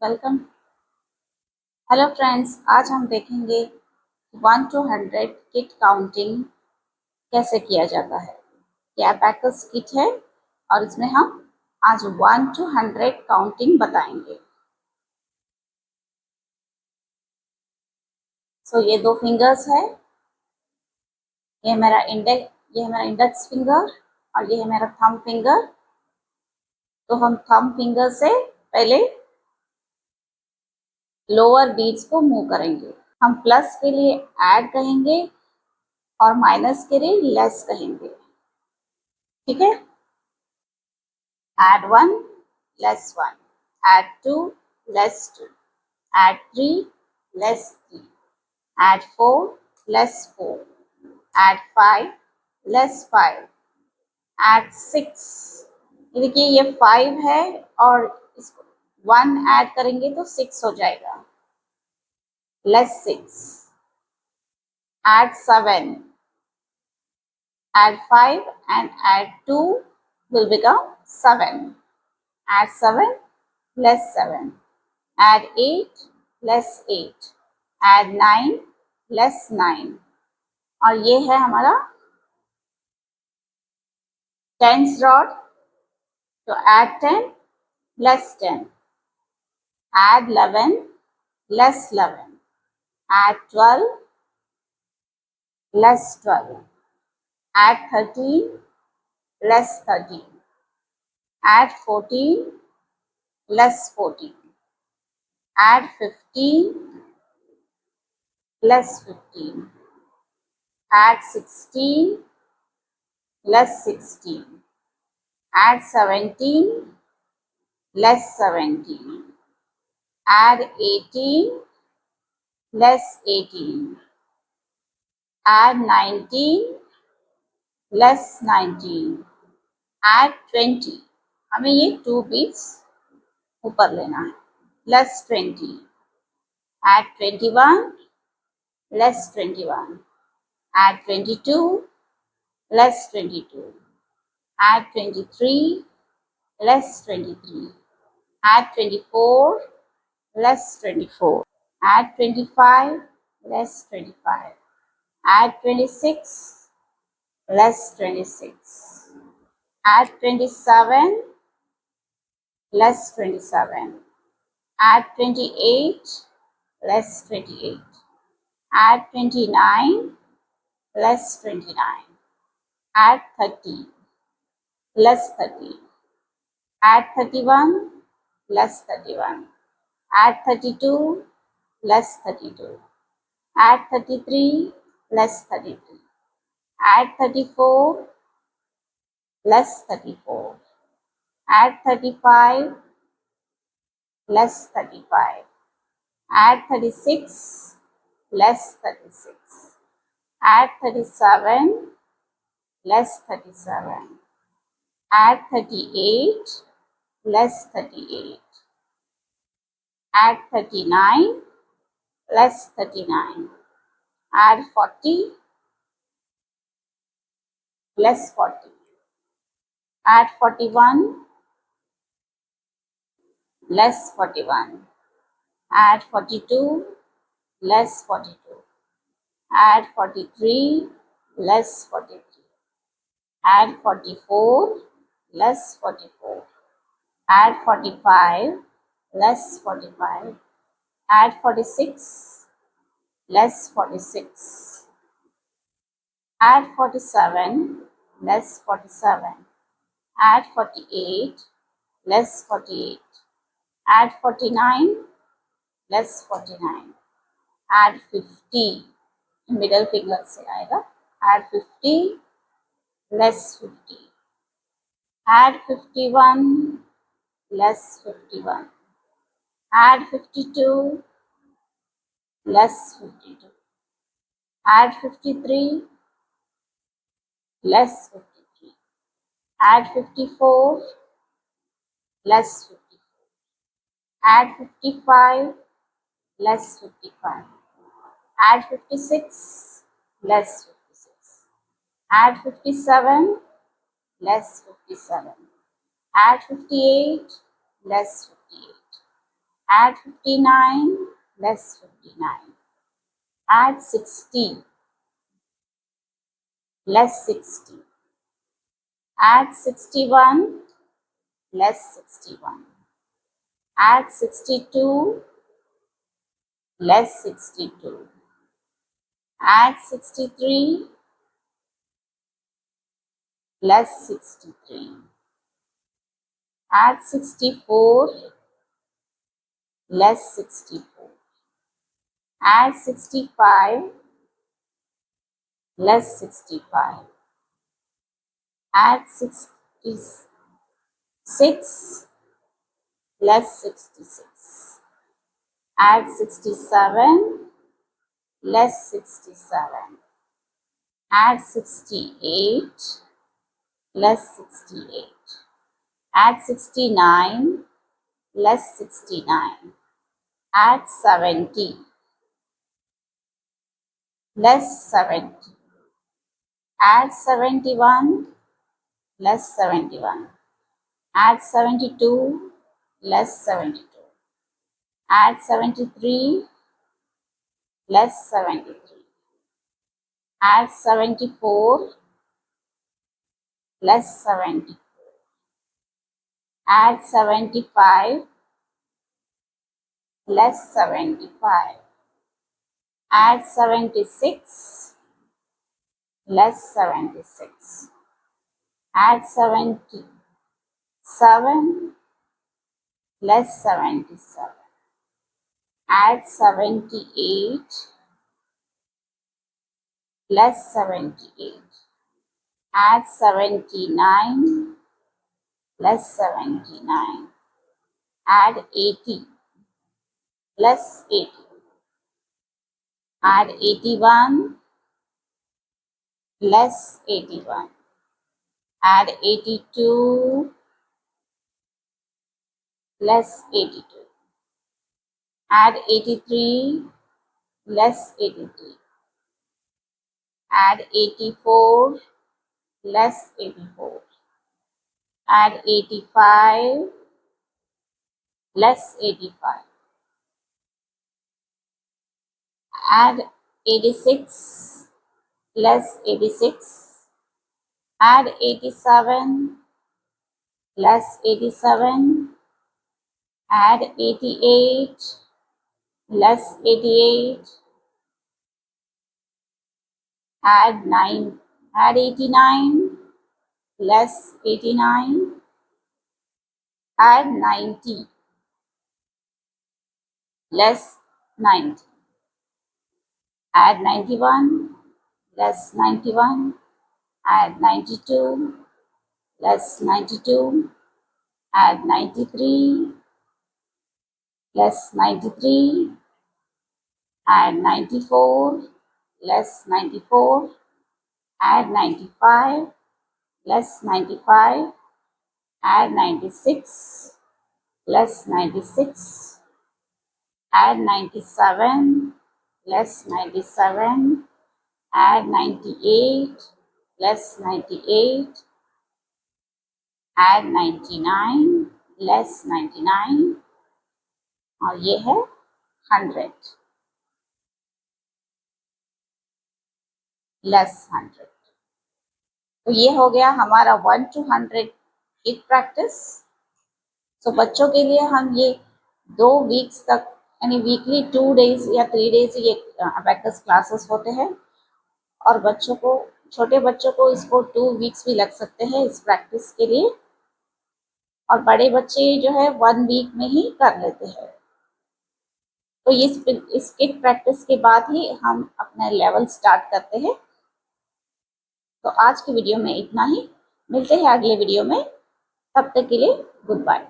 Welcome. Hello friends, आज हम देखेंगे 1 to 100 किट काउंटिंग कैसे किया जाता है। ये एबैकस किट है और इसमें हम आज 1 to 100 काउंटिंग बताएंगे। ये दो फिंगर्स है, ये है मेरा इंडेक्स फिंगर और ये है मेरा थंब फिंगर। तो हम थंब फिंगर से पहले लोअर बीट्स को मूव करेंगे। हम प्लस के लिए ऐड कहेंगे और माइनस के लिए लेस कहेंगे। ठीक है। Add 1, less 1. Add 2, less 2. Add 3, less 3. Add 4, less 4. Add 5, less 5. Add 6. ये देखिए, ये 5 है और इसको 1 ऐड करेंगे तो 6 हो जाएगा। Less 6. Add 7. Add 5 and add 2 will become 7. Add 7, less 7. Add 8, less 8. Add 9, less 9. और ये है हमारा टेंस रॉड। तो add 10, less 10. Add 11, less 11. Add 12, less 12. Add 13, less 13. Add 14, less 14. Add 15, less 15. Add 16, less 16. Add 17, less 17. Add 18, less 18. Add 19, less 19. Add 20. हमें ये 2 beats ऊपर लेना है। Less 20. Add 21, less 21. Add 22, less 22. Add 23, less 23. Add 24, less 24. Add 25, less 25. Add 26, less 26. Add 27, less 27. Add 28, less 28. Add 29, less 29. Add 30, less 30. Add 31, less 31. Add 32, less 32. Add 33, less 33. Add 34, less 34. Add 35, less 35. Add 36, less 36. Add 37, less 37. Add 38, less 38. Add 39, less 39. Add 40, less 40. Add 41, less 41. Add 42, less 42. Add 43, less 43. Add 44, less 44. Add 45, less 45. Add 46, less 46. Add 47, less 47. Add 48, less 48. Add 49, less 49. Add 50, middle finger से आएगा। Add 50, less 50. Add 51, less 51. Add 52, less 52. Add 53, less 53. Add 54, less 54. Add 55, less 55. Add 56, less 56. Add 57, less 57. Add 58, less 58. add 59, less 59, add 60, less 60, add 61, less 61, add 62, less 62, add 63, less 63, add 64, less 64, add 65, less 65, add 66, less 66, add 67, less 67, add 68, less 68, add 69, less 69, add 70, less 70, add 71, less 71, add 72, less 72, add 73, less 73, add 74, less 70, add 75, less 75, add 76, less 76, add 77, less 77, add 78, less 78, add 79, less 79, add 80, less 80, add 81, less 81, add 82, less 82, add 83, less 83, add 84, less 84, add 85, less 85, add 86, less 86, add 87, less 87, add 88, less 88, add 89, less 89, add 90, less 90, add 91, less 91, add 92, less 92, add 93, less 93, add 94, less 94, add 95, less 95, add 96, less 96, add 97, less 97, add 98, less 98, add 99, less 99, और ये है 100, less 100। तो ये हो गया हमारा 1 to 100 एक practice. तो बच्चों के लिए हम ये 2 वीक्स तक यानी वीकली 2 डेज या 3 डेज ये अबैकस क्लासेस होते हैं, और बच्चों को, छोटे बच्चों को इसको 2 वीक्स भी लग सकते हैं इस प्रैक्टिस के लिए, और बड़े बच्चे जो है 1 वीक में ही कर लेते हैं। तो इस किट प्रैक्टिस के बाद ही हम अपना लेवल स्टार्ट करते हैं। तो आज की वीडियो में इतना ही, मिलते हैं अगले वीडियो में, तब तक के लिए गुड बाय।